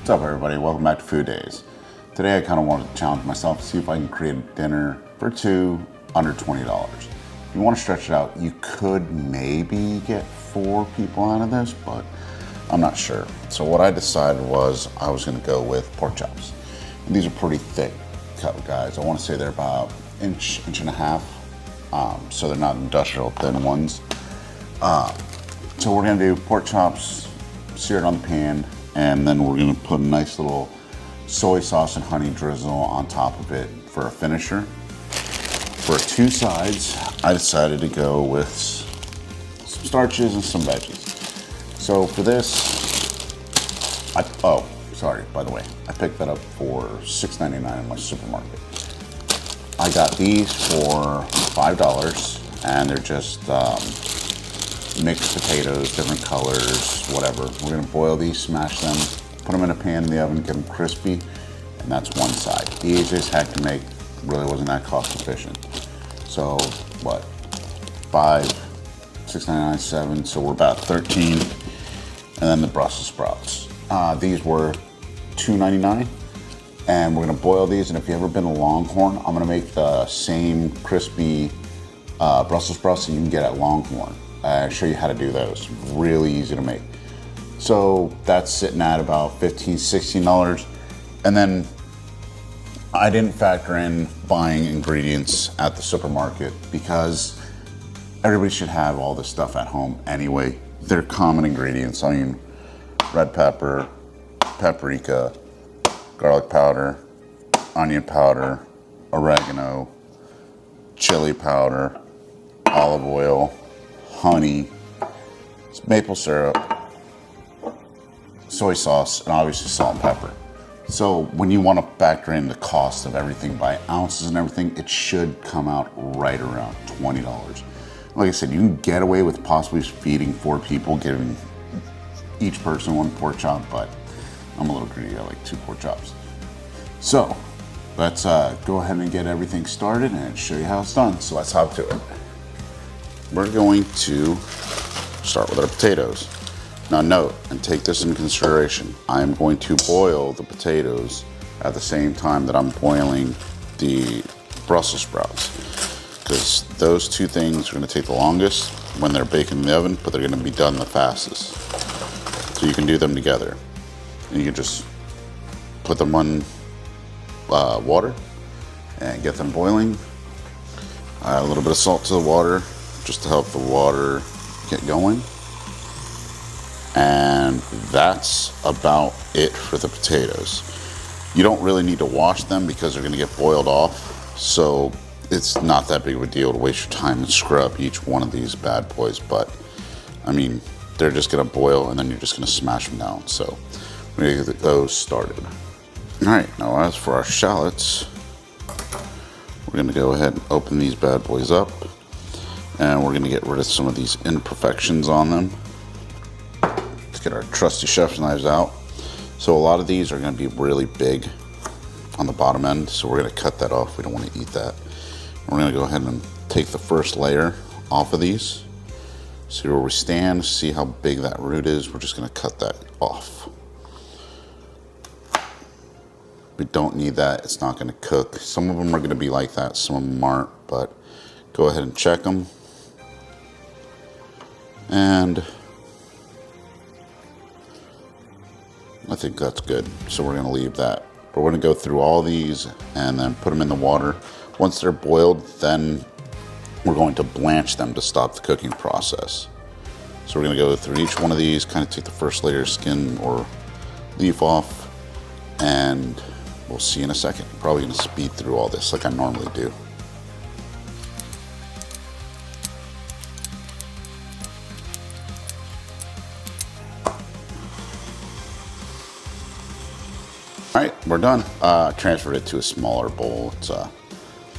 What's up, everybody? Welcome back to Food Daze. Today I kind of wanted to challenge myself to see if I can create a dinner for two under $20. If you want to stretch it out, you could maybe get 4 people out of this, but I'm not sure. So what I decided was I was going to go with pork chops. And these are pretty thick cut, guys. I want to say they're about inch and a half, so they're not industrial thin ones. So we're going to do pork chops, sear it on the pan, and then we're gonna put a nice little soy sauce and honey drizzle on top of it for a finisher. For 2 sides, I decided to go with some starches and some veggies. So for this, by the way, I picked that up for $6.99 in my supermarket. I got these for $5, and they're just mixed potatoes, different colors, whatever. We're gonna boil these, smash them, put them in a pan in the oven, get them crispy, and that's one side. The easiest heck to make, really wasn't that cost efficient. So what, 5, 6.99, 7, so we're about 13. And then the Brussels sprouts. These were $2.99, and we're gonna boil these, and if you've ever been to Longhorn, I'm gonna make the same crispy Brussels sprouts that you can get at Longhorn. I'll show you how to do those. Really easy to make. So that's sitting at about $15, $16. And then I didn't factor in buying ingredients at the supermarket because everybody should have all this stuff at home anyway. They're common ingredients: onion, red pepper, paprika, garlic powder, onion powder, oregano, chili powder, olive oil, honey, maple syrup, soy sauce, and obviously salt and pepper. So when you want to factor in the cost of everything by ounces and everything, it should come out right around $20. Like I said, you can get away with possibly feeding 4 people, giving each person 1 pork chop, but I'm a little greedy. I like 2 pork chops. So let's go ahead and get everything started and show you how it's done. So let's hop to it. We're going to start with our potatoes. Now note, and take this into consideration, I am going to boil the potatoes at the same time that I'm boiling the Brussels sprouts, because those 2 things are going to take the longest when they're baking in the oven, but they're going to be done the fastest. So you can do them together. And you can just put them on water and get them boiling. Add a little bit of salt to the water, just to help the water get going. And that's about it for the potatoes. You don't really need to wash them because they're gonna get boiled off. So it's not that big of a deal to waste your time and scrub each one of these bad boys. But I mean, they're just gonna boil and then you're just gonna smash them down. So we're gonna get those started. All right, now as for our shallots, we're gonna go ahead and open these bad boys up. And we're gonna get rid of some of these imperfections on them. Let's get our trusty chef's knives out. So a lot of these are gonna be really big on the bottom end, so we're gonna cut that off. We don't wanna eat that. And we're gonna go ahead and take the first layer off of these. See where we stand, see how big that root is. We're just gonna cut that off. We don't need that, it's not gonna cook. Some of them are gonna be like that, some of them aren't, but go ahead and check them. And I think that's good. So we're gonna leave that. But we're gonna go through all these and then put them in the water. Once they're boiled, then we're going to blanch them to stop the cooking process. So we're gonna go through each one of these, kind of take the first layer of skin or leaf off, and we'll see in a second. Probably gonna speed through all this like I normally do. All right, we're done. Transferred it to a smaller bowl. It's a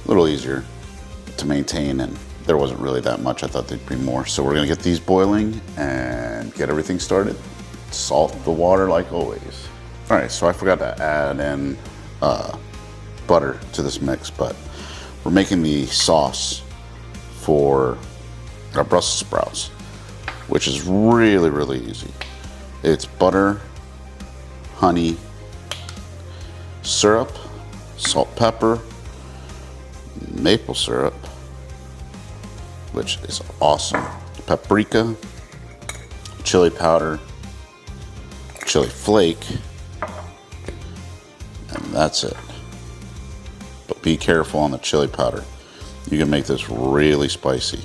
little easier to maintain, and there wasn't really that much. I thought there'd be more. So we're gonna get these boiling and get everything started. Salt the water like always. All right, so I forgot to add in butter to this mix, but we're making the sauce for our Brussels sprouts, which is really, really easy. It's butter, honey, syrup, salt, pepper, maple syrup, which is awesome, paprika, chili powder, chili flake, and that's it. But be careful on the chili powder. You can make this really spicy.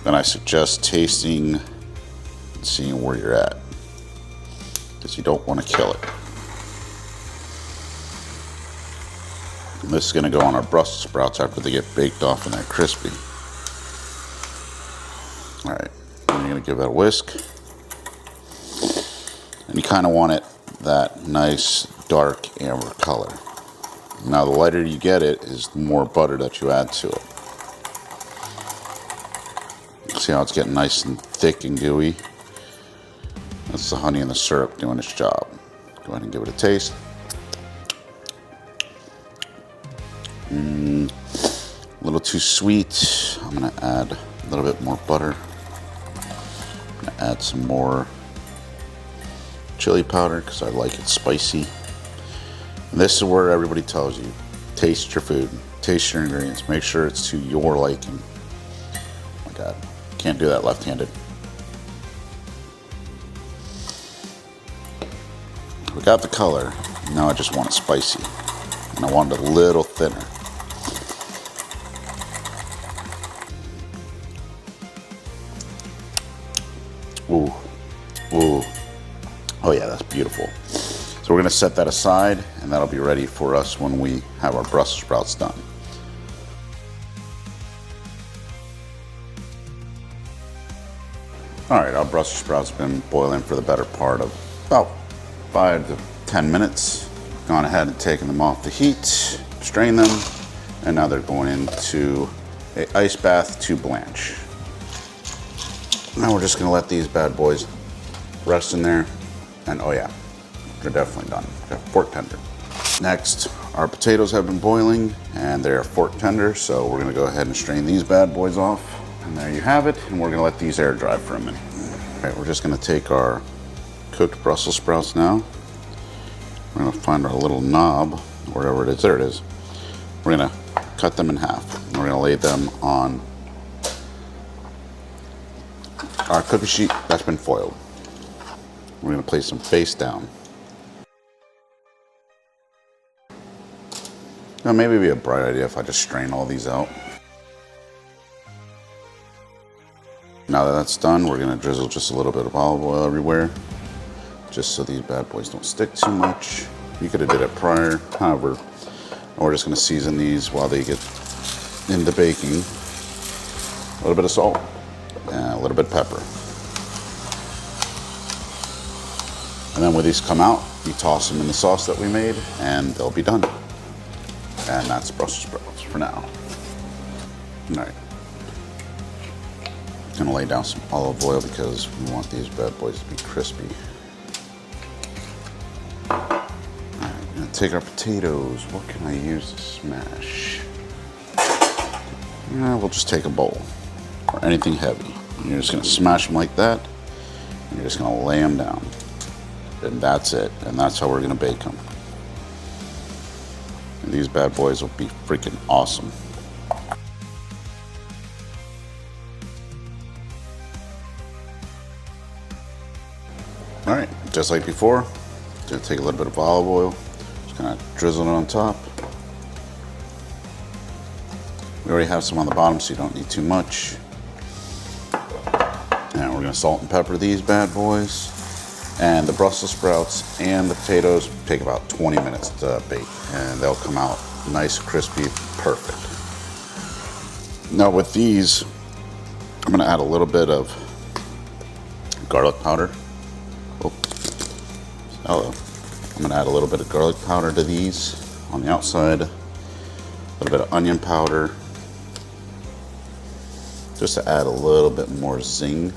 Then I suggest tasting and seeing where you're at, because you don't want to kill it. And this is going to go on our Brussels sprouts after they get baked off and they're crispy. Alright, you're going to give that a whisk. And you kind of want it that nice dark amber color. Now the lighter you get it is the more butter that you add to it. See how it's getting nice and thick and gooey? That's the honey and the syrup doing its job. Go ahead and give it a taste. A little too sweet. I'm going to add a little bit more butter. I'm going to add some more chili powder because I like it spicy. And this is where everybody tells you, taste your food, taste your ingredients, make sure it's to your liking. Oh my God, can't do that left-handed. We got the color, now I just want it spicy. And I want it a little thinner. Ooh, ooh. Oh yeah, that's beautiful. So we're gonna set that aside and that'll be ready for us when we have our Brussels sprouts done. All right, our Brussels sprouts have been boiling for the better part of about 5 to 10 minutes. Gone ahead and taken them off the heat, strained them, and now they're going into an ice bath to blanch. Now we're just gonna let these bad boys rest in there, and oh yeah, they're definitely done. They're fork tender. Next, our potatoes have been boiling and they're fork tender, so we're gonna go ahead and strain these bad boys off. And there you have it, and we're gonna let these air dry for a minute. All right, we're just gonna take our cooked Brussels sprouts now. We're gonna find our little knob, wherever it is, there it is. We're gonna cut them in half. We're gonna lay them on our cookie sheet that's been foiled. We're gonna place them face down. Now maybe it'd be a bright idea if I just strain all these out. Now that that's done, we're gonna drizzle just a little bit of olive oil everywhere, just so these bad boys don't stick too much. You could have did it prior, however, we're just gonna season these while they get into baking. A little bit of salt and a little bit of pepper. And then when these come out, you toss them in the sauce that we made and they'll be done. And that's Brussels sprouts for now. All right. Gonna lay down some olive oil because we want these bad boys to be crispy. All right, I'm gonna take our potatoes. What can I use to smash? We'll just take a bowl or anything heavy. And you're just gonna smash them like that, and you're just gonna lay them down. And that's it. And that's how we're gonna bake them. And these bad boys will be freaking awesome. All right, just like before, gonna take a little bit of olive oil, just kind of drizzle it on top. We already have some on the bottom, so you don't need too much. And we're gonna salt and pepper these bad boys. And the Brussels sprouts and the potatoes take about 20 minutes to bake, and they'll come out nice, crispy, perfect. Now with these, I'm gonna add a little bit of garlic powder. Oh, hello. I'm gonna add a little bit of garlic powder to these on the outside, a little bit of onion powder, just to add a little bit more zing,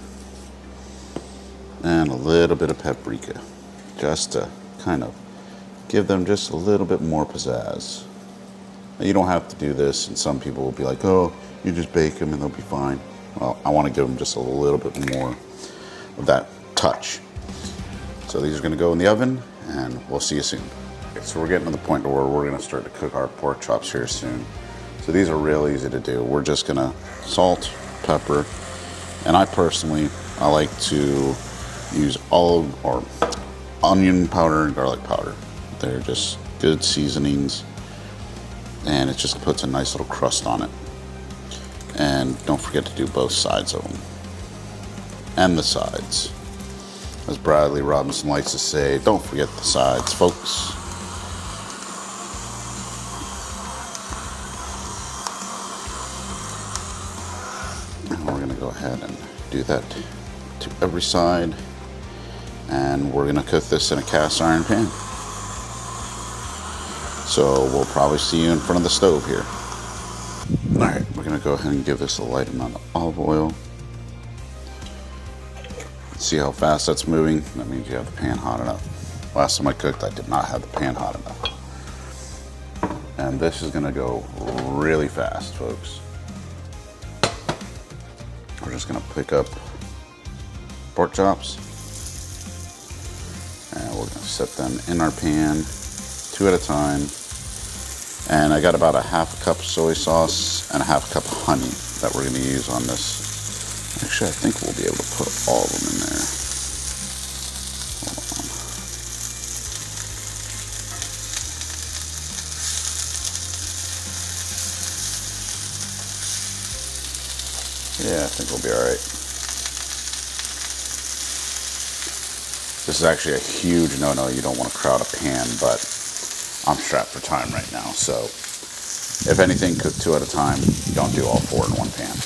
and a little bit of paprika, just to kind of give them just a little bit more pizzazz. Now, you don't have to do this, and some people will be like, oh, you just bake them and they'll be fine. Well, I want to give them just a little bit more of that touch. So these are gonna go in the oven and we'll see you soon. Okay, so we're getting to the point where we're gonna start to cook our pork chops here soon. So these are real easy to do. We're just gonna salt, pepper, and I like to use olive or onion powder and garlic powder. They're just good seasonings, and it just puts a nice little crust on it. And don't forget to do both sides of them. And the sides. As Bradley Robinson likes to say, don't forget the sides, folks. And we're gonna go ahead and do that to every side. And we're gonna cook this in a cast iron pan. So we'll probably see you in front of the stove here. All right, we're gonna go ahead and give this a light amount of olive oil. See how fast that's moving? That means you have the pan hot enough. Last time I cooked, I did not have the pan hot enough. And this is gonna go really fast, folks. We're just gonna pick up pork chops and we're gonna set them in our pan, 2 at a time. And I got about a half a cup of soy sauce and a half a cup of honey that we're gonna use on this. Actually, I think we'll be able to put all of them in there. Hold on. Yeah, I think we'll be all right. This is actually a huge no-no. You don't want to crowd a pan, but I'm strapped for time right now. So if anything, cook 2 at a time. Don't do all 4 in one pan.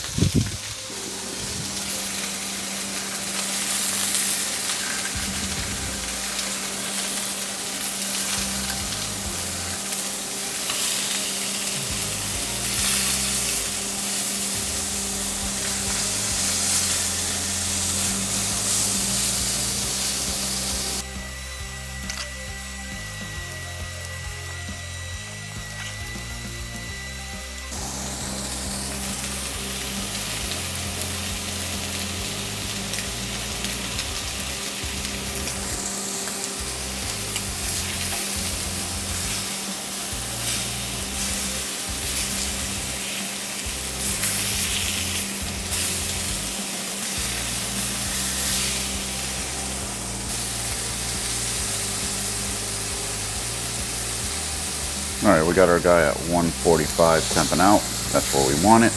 All right, we got our guy at 145 temping out. That's where we want it.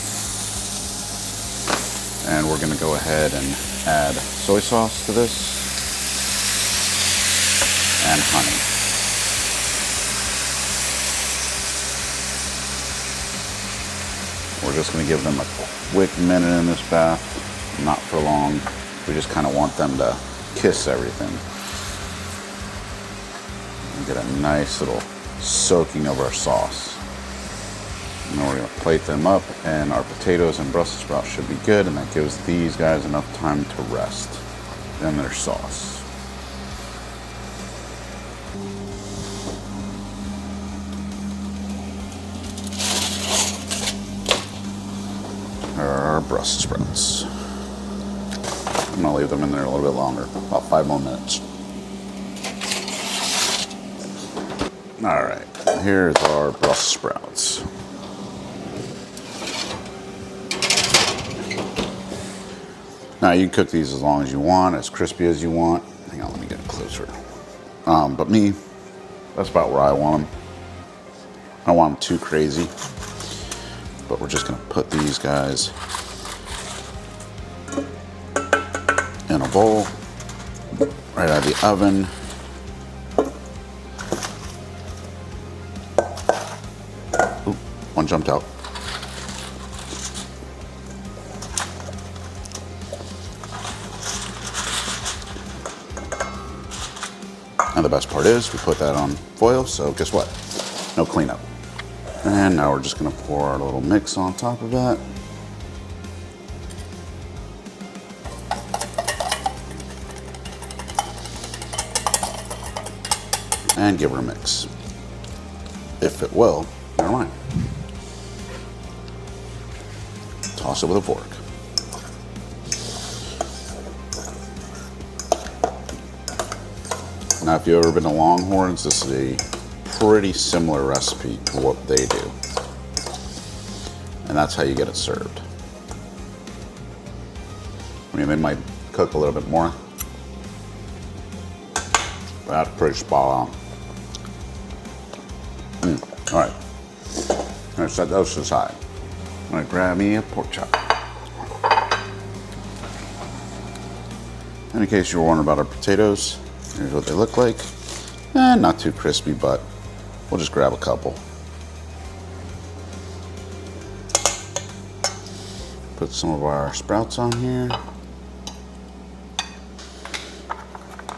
And we're gonna go ahead and add soy sauce to this and honey. We're just gonna give them a quick minute in this bath, not for long. We just kind of want them to kiss everything. And get a nice little soaking of our sauce. And then we're going to plate them up, and our potatoes and Brussels sprouts should be good, and that gives these guys enough time to rest in their sauce. Our Brussels sprouts. I'm going to leave them in there a little bit longer, about 5 more minutes. All right, here's our Brussels sprouts. Now you can cook these as long as you want, as crispy as you want. Hang on, let me get closer. But me, that's about where I want them. I don't want them too crazy, but we're just gonna put these guys in a bowl, right out of the oven. One jumped out. And the best part is we put that on foil, so guess what? No cleanup. And now we're just gonna pour our little mix on top of that. And give her a mix. If it will, never mind. Toss it with a fork. Now, if you've ever been to Longhorns, this is a pretty similar recipe to what they do. And that's how you get it served. I mean, they might cook a little bit more. That's pretty spot on. All right. I'm gonna set those to the side. I'm gonna grab me a pork chop. And in case you were wondering about our potatoes, here's what they look like. Not too crispy, but we'll just grab a couple. Put some of our sprouts on here.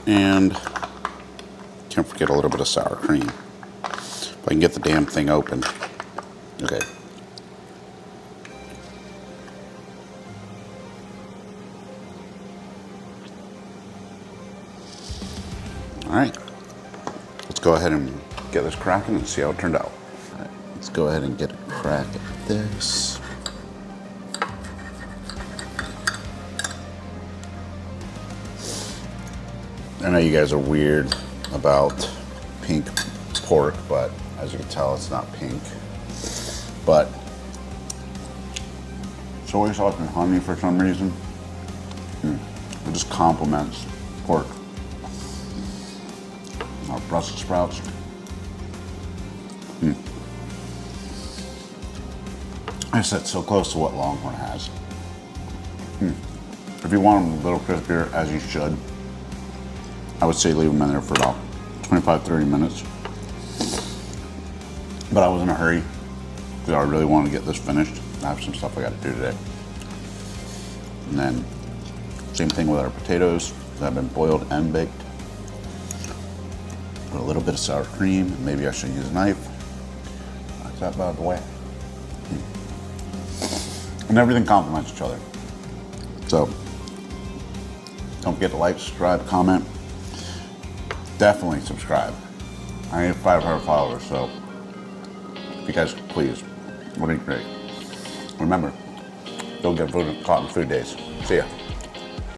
And can't forget a little bit of sour cream. If I can get the damn thing open. Okay. All right. Let's go ahead and get this cracking and see how it turned out. All right. Let's go ahead and get a crack at this. I know you guys are weird about pink pork, but as you can tell, it's not pink. But soy sauce and honey, for some reason, it just complements pork. Our Brussels sprouts. I said so close to what Longhorn has. If you want them a little crispier, as you should, I would say leave them in there for about 25-30 minutes. But I was in a hurry because I really wanted to get this finished. I have some stuff I got to do today. And then same thing with our potatoes that have been boiled and baked. Put a little bit of sour cream. Maybe I should use a knife. Knock that out of the way. And everything complements each other. So don't forget to like, subscribe, comment. Definitely subscribe. I need 500 followers, so if you guys please, would be great. Remember, don't get caught in Food Daze. See ya.